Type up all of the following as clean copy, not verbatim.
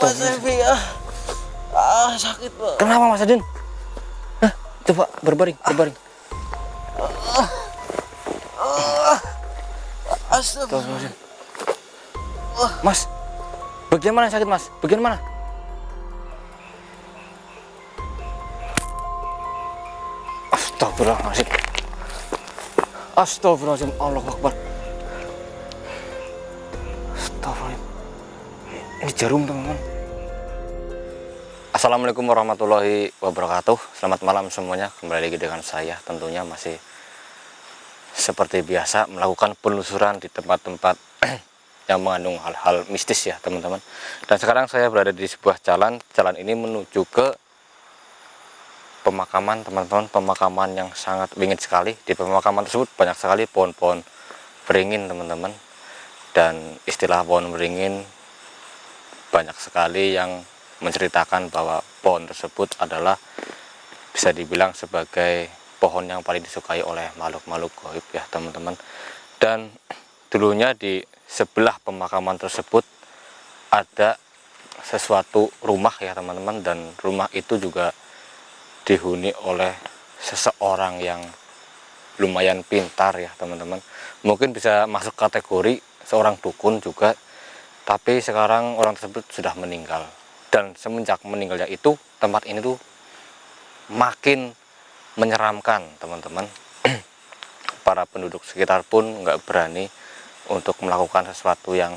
Mas Evi ya. Sakit Pak. Kenapa Mas Adin? Hah? Coba berbaring. Astagfirullah. Mas, bagian mana yang sakit Mas? Bagian mana? Astagfirullahaladzim. Astagfirullahaladzim. Allahu Akbar. Astagfirullahaladzim. Ini jarum teman-teman. Assalamualaikum warahmatullahi wabarakatuh. Selamat malam semuanya. Kembali lagi dengan saya. Tentunya masih seperti biasa melakukan penelusuran di tempat-tempat yang mengandung hal-hal mistis ya teman-teman. Dan sekarang saya berada di sebuah jalan. Jalan ini menuju ke pemakaman teman-teman. Pemakaman yang sangat bingit sekali. Di pemakaman tersebut banyak sekali pohon-pohon beringin teman-teman. Dan istilah pohon beringin banyak sekali yang menceritakan bahwa pohon tersebut adalah bisa dibilang sebagai pohon yang paling disukai oleh makhluk-makhluk gaib ya teman-teman. Dan dulunya di sebelah pemakaman tersebut ada sesuatu rumah ya teman-teman, dan rumah itu juga dihuni oleh seseorang yang lumayan pintar ya teman-teman. Mungkin bisa masuk kategori seorang dukun juga, tapi sekarang orang tersebut sudah meninggal. Dan semenjak meninggalnya itu, tempat ini tuh makin menyeramkan teman-teman. Para penduduk sekitar pun nggak berani untuk melakukan sesuatu yang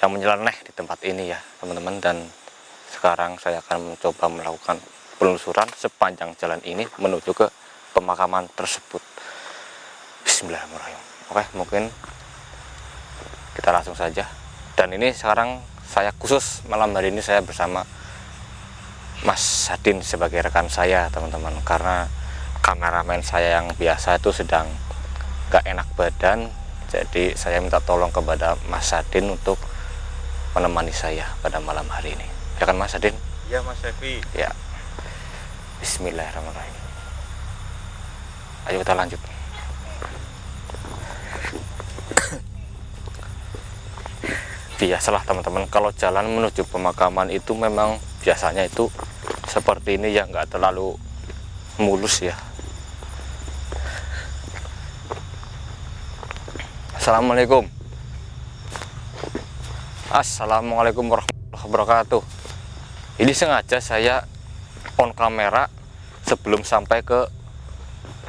menyeleneh di tempat ini ya teman-teman. Dan sekarang saya akan mencoba melakukan penelusuran sepanjang jalan ini menuju ke pemakaman tersebut. Bismillahirrahmanirrahim. Oke, mungkin kita langsung saja. Dan ini sekarang saya khusus malam hari ini saya bersama Mas Adin sebagai rekan saya teman-teman, karena kameramen saya yang biasa itu sedang gak enak badan. Jadi saya minta tolong kepada Mas Adin untuk menemani saya pada malam hari ini. Ya kan Mas Adin? Ya Mas Evi. Ya. Bismillahirrahmanirrahim. Ayo kita lanjut. Biasalah teman-teman, kalau jalan menuju pemakaman itu memang biasanya itu seperti ini ya, nggak terlalu mulus ya. Assalamualaikum. Assalamualaikum warahmatullahi wabarakatuh. Ini sengaja saya on kamera sebelum sampai ke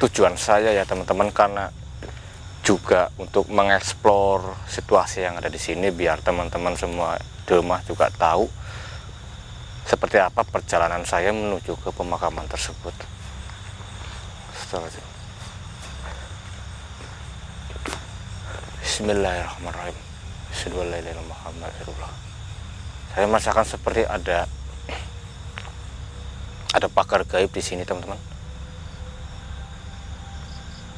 tujuan saya ya teman-teman, karena juga untuk mengeksplor situasi yang ada di sini biar teman-teman semua di rumah juga tahu seperti apa perjalanan saya menuju ke pemakaman tersebut. Bismillahirrahmanirrahim. Saya merasakan seperti ada pagar gaib di sini teman-teman.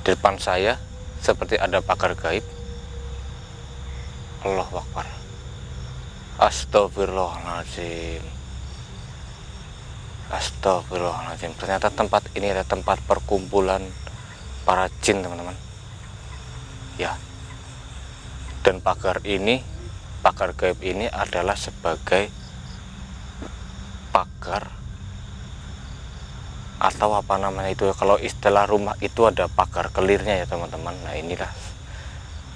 Di depan saya seperti ada pagar gaib. Allahu Akbar. Astagfirullahaladzim. Astagfirullahaladzim. Ternyata tempat ini ada tempat perkumpulan para jin teman-teman. Ya. Dan pagar gaib ini adalah sebagai pagar atau apa namanya itu, kalau istilah rumah itu ada pagar kelirnya ya teman-teman. Nah inilah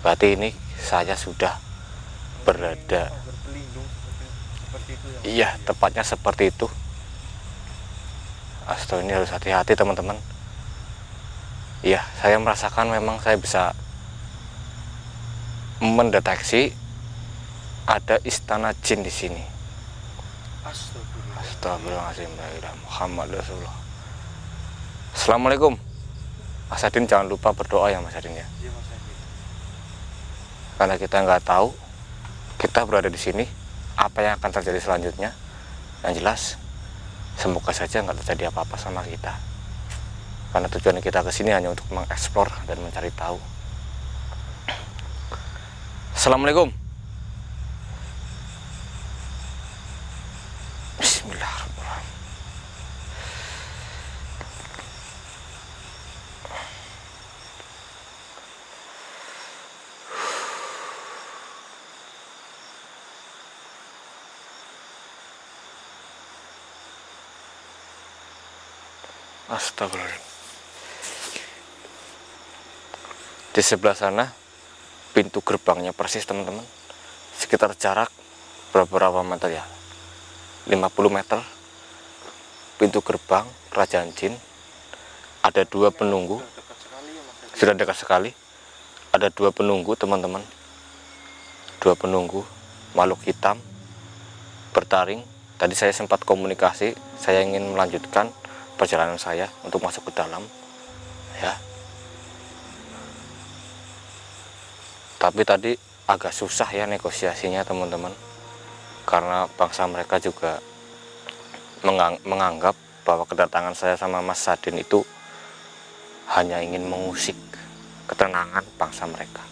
berarti ini saya sudah berada seperti itu ya. Iya, tepatnya seperti itu. Astaga, ini harus hati-hati teman-teman. Iya, saya merasakan memang saya bisa mendeteksi ada istana jin di sini. Astagfirullahaladzim. Muhammad Rasulullah. Assalamualaikum Mas Adin, jangan lupa berdoa ya Mas Adin ya. Iya Mas Evi. Karena kita nggak tahu kita berada di sini apa yang akan terjadi selanjutnya. Yang jelas semoga saja nggak terjadi apa-apa sama kita, karena tujuan kita ke sini hanya untuk mengeksplor dan mencari tahu. Assalamualaikum. Bismillahirrahmanirrahim. Astagfirullahaladzim. Di sebelah sana pintu gerbangnya persis teman-teman, sekitar jarak beberapa meter ya, 50 meter pintu gerbang kerajaan jin. Ada 2 penunggu, sudah dekat sekali. Ada 2 penunggu teman-teman, 2 penunggu makhluk hitam bertaring. Tadi saya sempat komunikasi, saya ingin melanjutkan perjalanan saya untuk masuk ke dalam ya, tapi tadi agak susah ya negosiasinya teman-teman, karena bangsa mereka juga menganggap bahwa kedatangan saya sama Mas Sadin itu hanya ingin mengusik ketenangan bangsa mereka.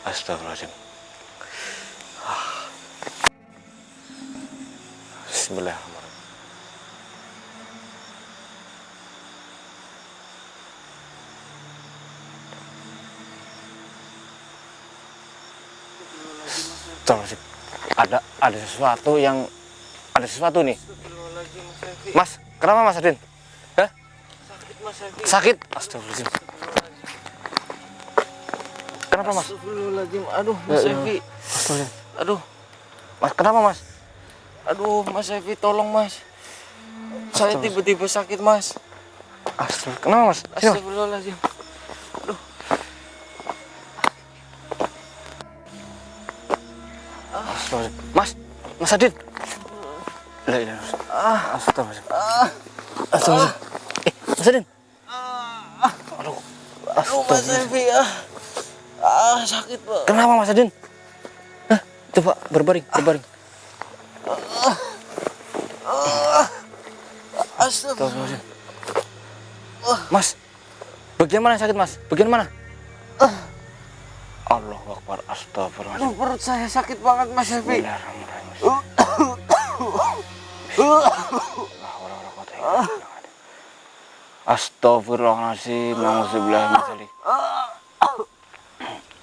Astagfirullahaladzim. Bismillahirrahmanirrahim. Astagfirullahaladzim. Ada sesuatu nih. Mas, kenapa Mas Adin? Hah? Sakit Mas Syafi. Sakit? Astagfirullahaladzim. Kenapa Mas? Astagfirullahaladzim. Aduh Mas Syafi. Astagfirullahaladzim. Aduh. Mas, kenapa Mas? Aduh Mas Syafi, tolong Mas. Saya tiba-tiba sakit Mas. Astagfirullah. Kenapa Mas? Sini, Mas. Astagfirullahaladzim. Astagfirullahaladzim. Mas Adin. La ilaha illallah. Astagfirullahaladzim. Astagfirullahaladzim. Mas Adin. Aduh. Aduh Mas Syafi. Sakit Pak. Kenapa Mas Adin? Hah? Coba berbaring. Astagfirullahaladzim. Mas, bagian mana yang sakit Mas? Bagian mana? Allahu Akbar. Astagfirullahaladzim. Aduh, perut saya sakit banget Mas Syafi. Astagfirullahaladzim. Nauzubillahi.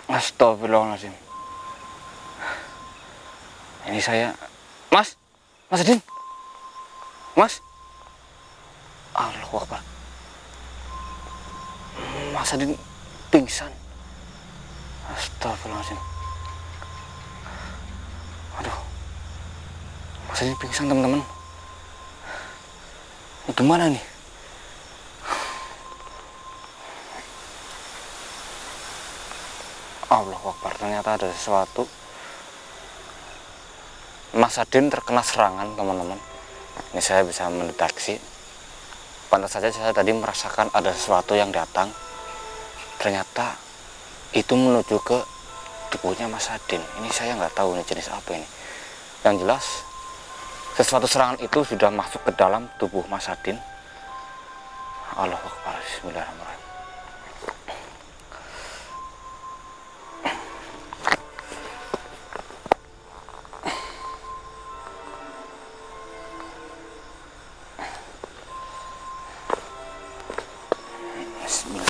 Astagfirullahaladzim. Ini saya, Mas Adin, Mas. Allahu Akbar. Mas Adin pingsan. Astagfirullahaladzim. Aduh, Mas Adin pingsan teman-teman. Ini gimana nih? Allahu Akbar, ternyata ada sesuatu. Mas Adin terkena serangan teman-teman. Ini saya bisa mendeteksi. Pantas saja saya tadi merasakan ada sesuatu yang datang. Ternyata itu menuju ke tubuhnya Mas Adin. Ini saya nggak tahu ini jenis apa ini. Yang jelas sesuatu serangan itu sudah masuk ke dalam tubuh Mas Adin. Allahu Akbar. Bismillahirrahmanirrahim. Bismillah.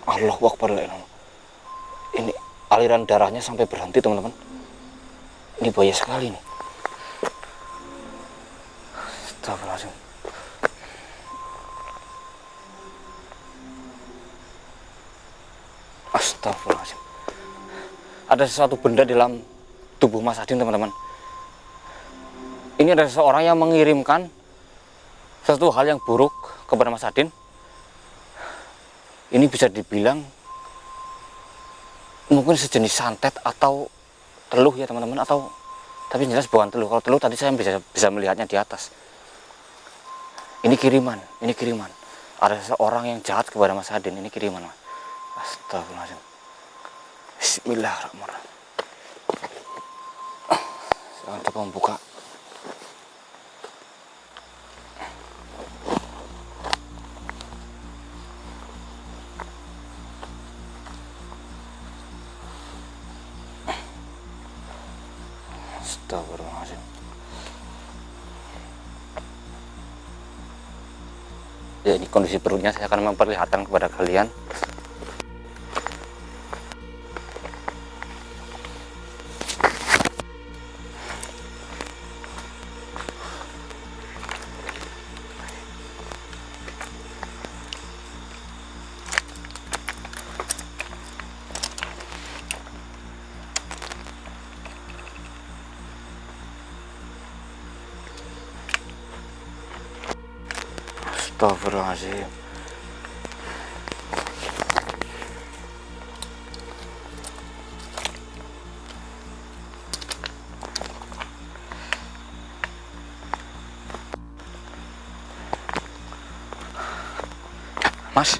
Allahu Akbar. Ini aliran darahnya sampai berhenti teman-teman. Ini bahaya sekali nih. Astagfirullahaladzim. Astagfirullahaladzim. Ada sesuatu benda di dalam tubuh Mas Adin teman-teman. Ini ada seseorang yang mengirimkan sesuatu hal yang buruk kepada Mas Adin. Ini bisa dibilang mungkin sejenis santet atau teluh ya teman-teman, atau tapi jelas bukan teluh. Kalau teluh tadi saya bisa melihatnya di atas. Ini kiriman. Ada seseorang yang jahat kepada Mas Adin. Ini kiriman, Mas. Astagfirullahaladzim. Bismillahirrahmanirrahim. Saya coba membuka. Astagfirullahaladzim. Ya, ini kondisi perutnya saya akan memperlihatkan kepada kalian. Astagfirullahaladzim. Mas,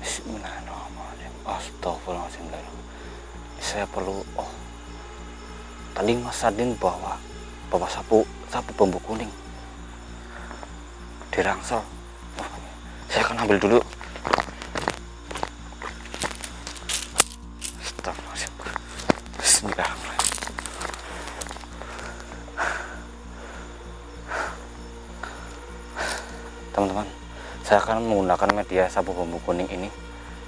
bismillahirrahmanirrahim. Astagfirullahaladzim. Saya perlu, tadi Mas Sadin bawa sapu bambu kuning di rangsel. Saya akan ambil dulu. Astagfirullahaladzim. Bismillahirrahmanirrahim. Teman-teman, saya akan menggunakan media sapu bambu kuning ini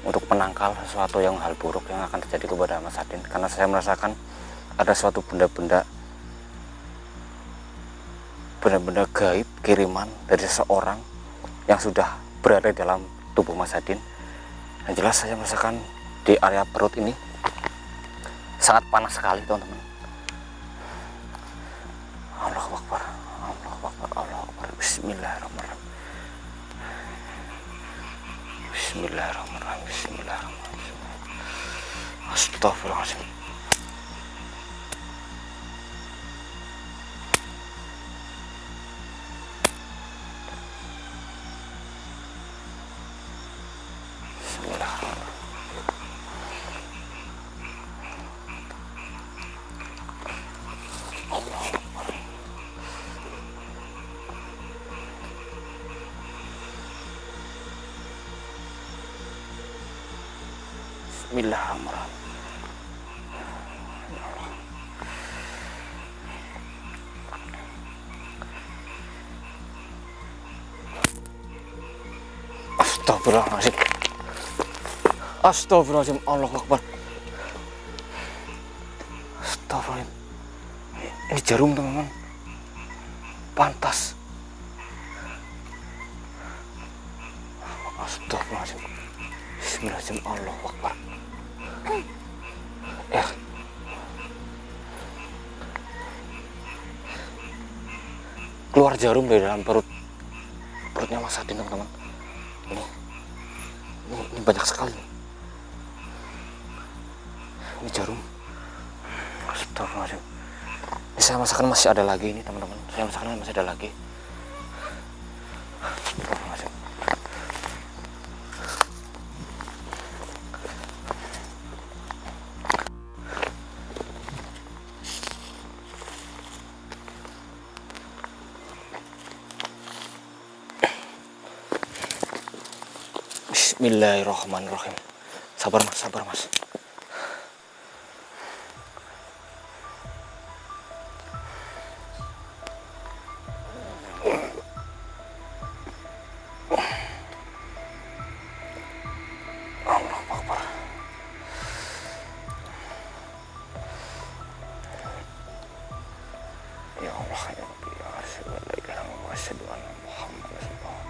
untuk menangkal sesuatu yang hal buruk yang akan terjadi kepada Mas Sadin, karena saya merasakan ada suatu benda-benda gaib, kiriman dari seseorang yang sudah berada dalam tubuh Mas Sadin. Yang jelas saya merasakan di area perut ini sangat panas sekali, teman-teman. Allahu Akbar, Allahu Akbar, Allahu Akbar. Bismillahirrahmanirrahim. Bismillahirrahmanirrahim. Bismillahirrahmanirrahim. Astagfirullahaladzim. Bismillahirrahmanirrahim. Astagfirullahaladzim. Astagfirullahaladzim. Allahu Akbar. Astagfirullahaladzim. Ini jarum, teman-teman. Pantas. Astagfirullahaladzim. Bismillahirrahmanirrahim. Allahu Akbar. Ya. Keluar jarum dari dalam perutnya Mas Sadin, teman-teman. Ini banyak sekali. Ini jarum. Astagfirullahaladzim. Ini saya masakan masih ada lagi ini, teman-teman. Saya masakan masih ada lagi. Astagfirullahaladzim. Bismillahirrahmanirrahim. Sabar mas, sabar mas. Allahu Akbar. Ya Allah, ya Rabbi, ya asyhadu an la ilaha illallah wa asyhadu anna Muhammadan rasulullah.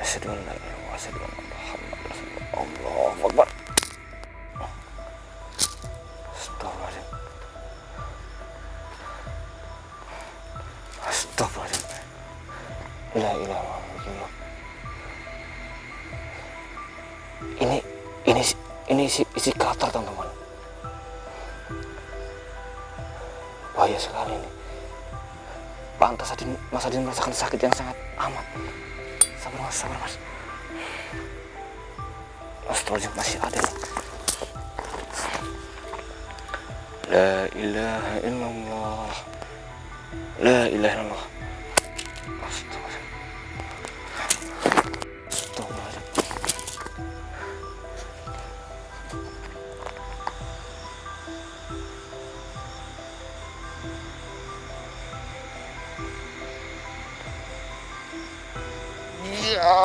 Asyhadu an la ilaha illallah wa asyhadu anna Muhammadan rasulullah. Allahu Akbar. Astagfirullahaladzim. Astagfirullahaladzim. La ilaha illallah. Ini isi katar, teman-teman. Bahaya sekali ini. Pantas Mas Sadin merasakan sakit yang sangat amat. Sabar mas, sabar mas. Astagfirullahaladzim, masih ada nih. La ilaha illallah. La ilaha illallah. Astagfirullahaladzim. Astagfirullahaladzim. Iya.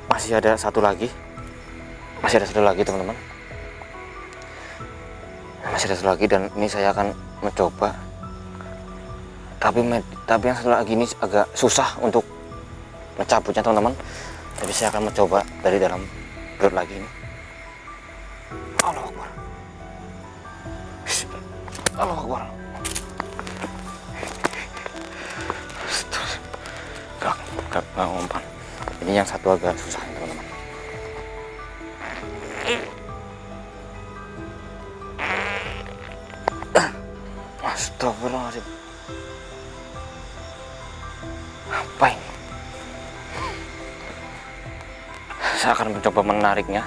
Masih ada satu lagi. Masih ada satu lagi, teman-teman. Masih ada satu lagi, dan ini saya akan mencoba. Tapi yang satu lagi ini agak susah untuk mencabutnya, teman-teman. Jadi saya akan mencoba dari dalam perut lagi ini. Allahu Akbar. Bismillah. Allahu Akbar. Gak ngumpan. Ini yang satu agak susah, teman-teman. Astagfirullahaladzim. Apa ini? Saya akan mencoba menariknya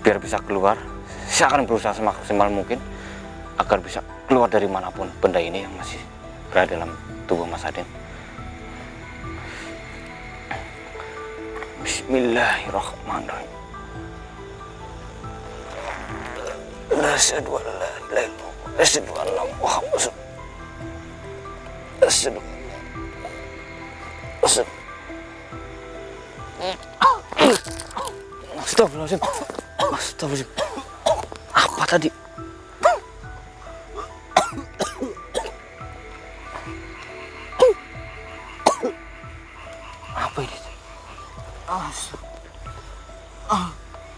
biar bisa keluar. Saya akan berusaha semaksimal mungkin agar bisa keluar dari manapun benda ini yang masih berada dalam tubuh Mas Adin. Bismillahirrahmanirrahim. Asyhadu an la ilaha illallah, asyhadu anna Muhammadan rasulullah. Astagfirullahaladzim. Astagfirullahaladzim. Apa tadi? Apa ini?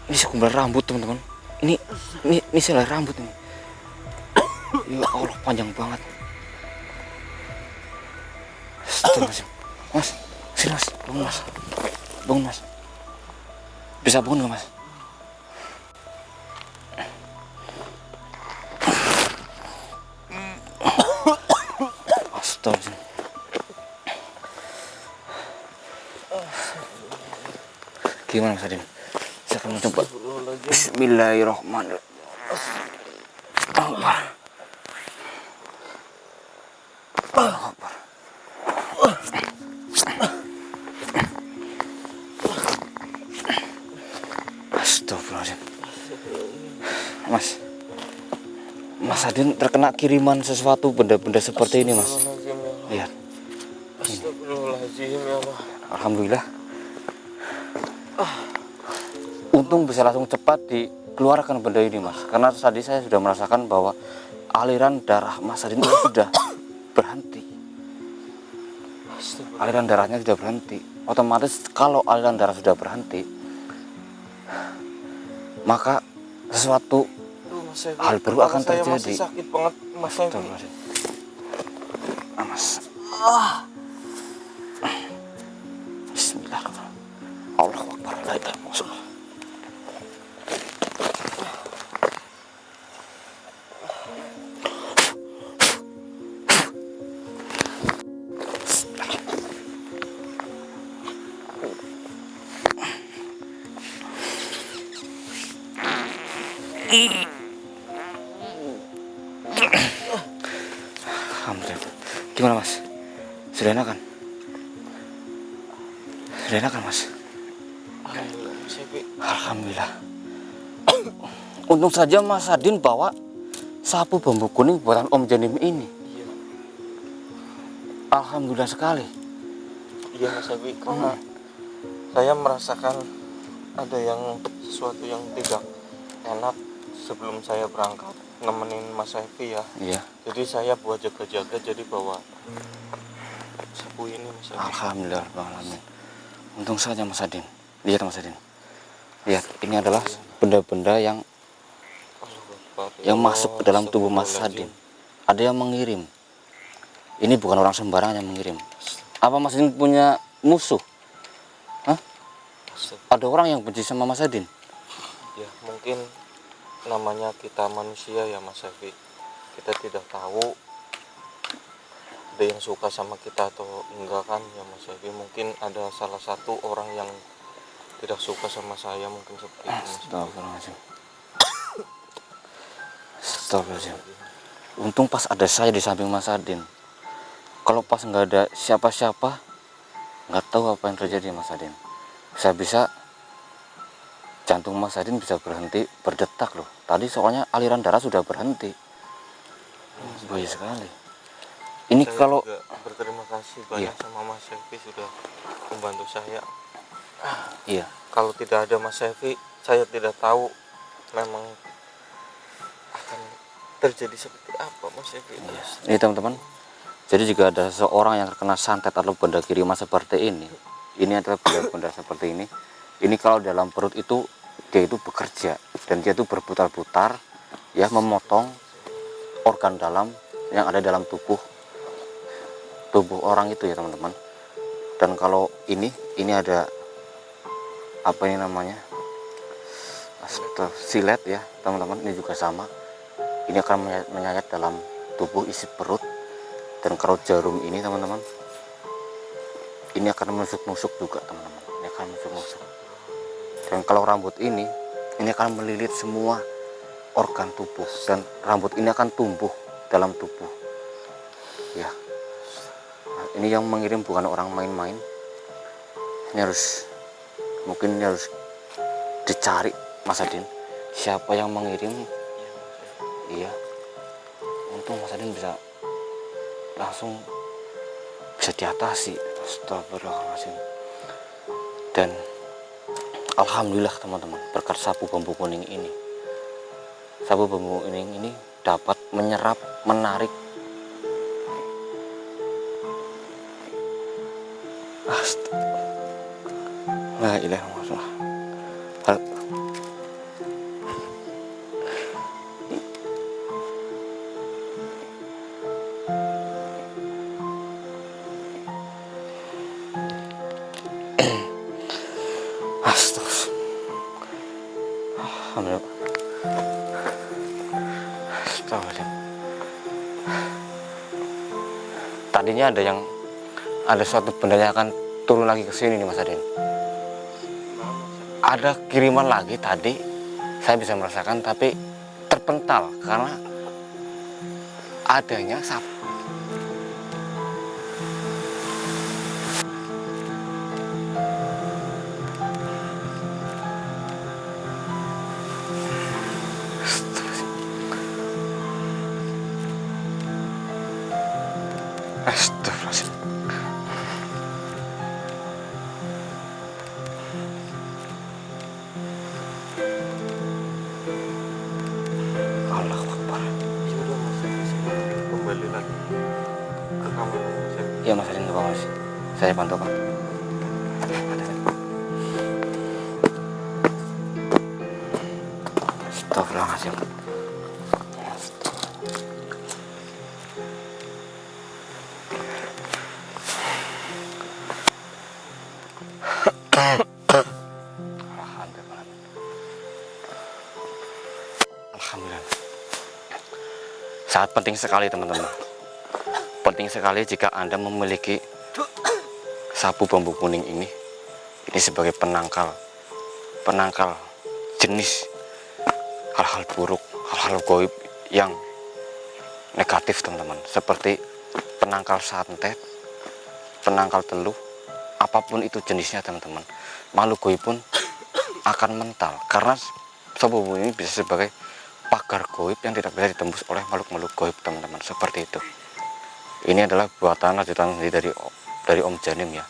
Ini segumpal rambut, teman-teman. Ini selai rambut ini. Ya Allah, panjang banget. Astagfirullahaladzim. Mas, sini Mas, bangun Mas. Bangun Mas. Bisa bangun nggak Mas? Astagfirullahaladzim. Gimana Mas Adin? Saya akan mencoba. Bismillahirrahmanirrahim. Akbar. Akbar. Astagfirullahaladzim. Mas Adin terkena kiriman sesuatu, benda-benda seperti ini Mas. Lihat. Astagfirullahaladzim ya Allah. Alhamdulillah. Untung bisa langsung cepat dikeluarkan benda ini Mas, karena tadi saya sudah merasakan bahwa aliran darah Mas Adin itu sudah berhenti. Aliran darahnya sudah berhenti. Otomatis kalau aliran darah sudah berhenti, maka sesuatu hal baru akan terjadi. Masih sakit banget Mas Evi. Mas. Bismillahirrahmanirrahim. Allahu Akbar. La ilaha illallah. Alhamdulillah. Gimana Mas? Sudah enakan? Sudah enakan Mas? Alhamdulillah Mas Evi. Alhamdulillah. Untung saja Mas Adin bawa sapu bambu kuning buatan Om Janim ini. Iya. Alhamdulillah sekali. Iya Mas Evi, karena saya merasakan ada sesuatu yang tidak enak sebelum saya berangkat nemenin Mas Evi ya. Iya. Jadi saya buat jaga-jaga, jadi bawa sapu ini Mas Evi. Alhamdulillah. Untung saja Mas Adin. Lihat Mas Adin. Lihat, ini adalah benda-benda yang masuk ke dalam tubuh Mas Adin. Ada yang mengirim. Ini bukan orang sembarangan yang mengirim. Apa Mas Adin punya musuh? Hah? Ada orang yang benci sama Mas Adin? Ya mungkin namanya kita manusia ya Mas Evi. Kita tidak tahu ada yang suka sama kita atau enggak kan ya Mas Evi. Mungkin ada salah satu orang yang tidak suka sama saya, mungkin seperti itu Mas Evi. Astagfirullahaladzim. Astagfirullahaladzim. Untung pas ada saya di samping Mas Adin. Kalau pas nggak ada siapa-siapa, nggak tahu apa yang terjadi Mas Adin. Bisa-bisa jantung Mas Adin bisa berhenti berdetak loh. Tadi soalnya aliran darah sudah berhenti. Bahaya sekali. Ini Saya kalau juga berterima kasih banyak sama Mas Selvi sudah membantu saya. iya, Kalau tidak ada Mas Selvi, saya tidak tahu memang akan terjadi seperti apa Mas Selvi. ini teman-teman. Jadi jika ada seorang yang terkena santet atau benda kiriman seperti ini adalah benda-benda seperti ini. Ini kalau dalam perut itu dia itu bekerja dan dia itu berputar-putar, ya, memotong organ dalam yang ada dalam tubuh orang itu ya teman-teman. Dan kalau ini ada apa ini namanya, silet ya teman-teman. Ini juga sama, ini akan menyayat dalam tubuh isi perut. Dan kalau jarum ini teman-teman, ini akan menusuk-nusuk juga teman-teman, ini akan menusuk-nusuk. Dan kalau rambut ini akan melilit semua organ tubuh, dan rambut ini akan tumbuh dalam tubuh ya. Nah, ini yang mengirim bukan orang main-main. Ini mungkin harus dicari Mas Adin, siapa yang mengirim. Iya, untung Mas Adin langsung bisa diatasi. Astagfirullahaladzim. Dan alhamdulillah teman-teman, berkat sapu bambu kuning ini, sapu bambu kuning ini dapat menarik la ilaha illallah. Tadinya ada suatu benda yang akan turun lagi ke sini nih Mas Adin. Ada kiriman lagi tadi, saya bisa merasakan, tapi terpental karena adanya sapu. Astagfirullahaladzim. Allahu Akbar. Sudah Mas Selvi, kembali lagi ke kamar Mas Selvi. Ya Mas Adin, Pak Mas, saya bantu Pak. Astagfirullahaladzim. Alhamdulillah. Sangat penting sekali teman-teman. Penting sekali jika Anda memiliki sapu bambu kuning ini sebagai penangkal jenis hal-hal buruk, hal-hal gaib yang negatif teman-teman, seperti penangkal santet, penangkal teluh, apapun itu jenisnya teman-teman. Makhluk gaib pun akan mental karena sapu bambu ini bisa sebagai pagar gaib yang tidak bisa ditembus oleh makhluk-makhluk gaib teman-teman, seperti itu. Ini adalah buatan lanjutan dari Om Janim ya,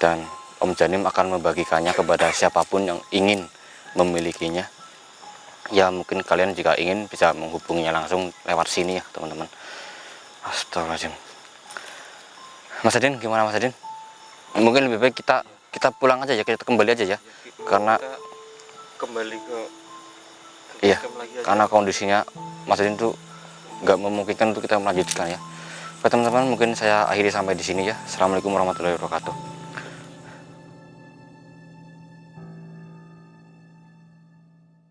dan Om Janim akan membagikannya kepada siapapun yang ingin memilikinya. Ya mungkin kalian jika ingin bisa menghubunginya langsung lewat sini ya teman-teman. Astagfirullahaladzim. Mas Adin, gimana Mas Adin? Mungkin lebih baik kita pulang aja ya, kita kembali aja ya, karena kita kembali ke iya, camp lagi aja. karena kondisinya Mas Adin tuh nggak memungkinkan untuk kita melanjutkan ya. Oke teman-teman, mungkin saya akhiri sampai di sini ya. Assalamualaikum warahmatullahi wabarakatuh.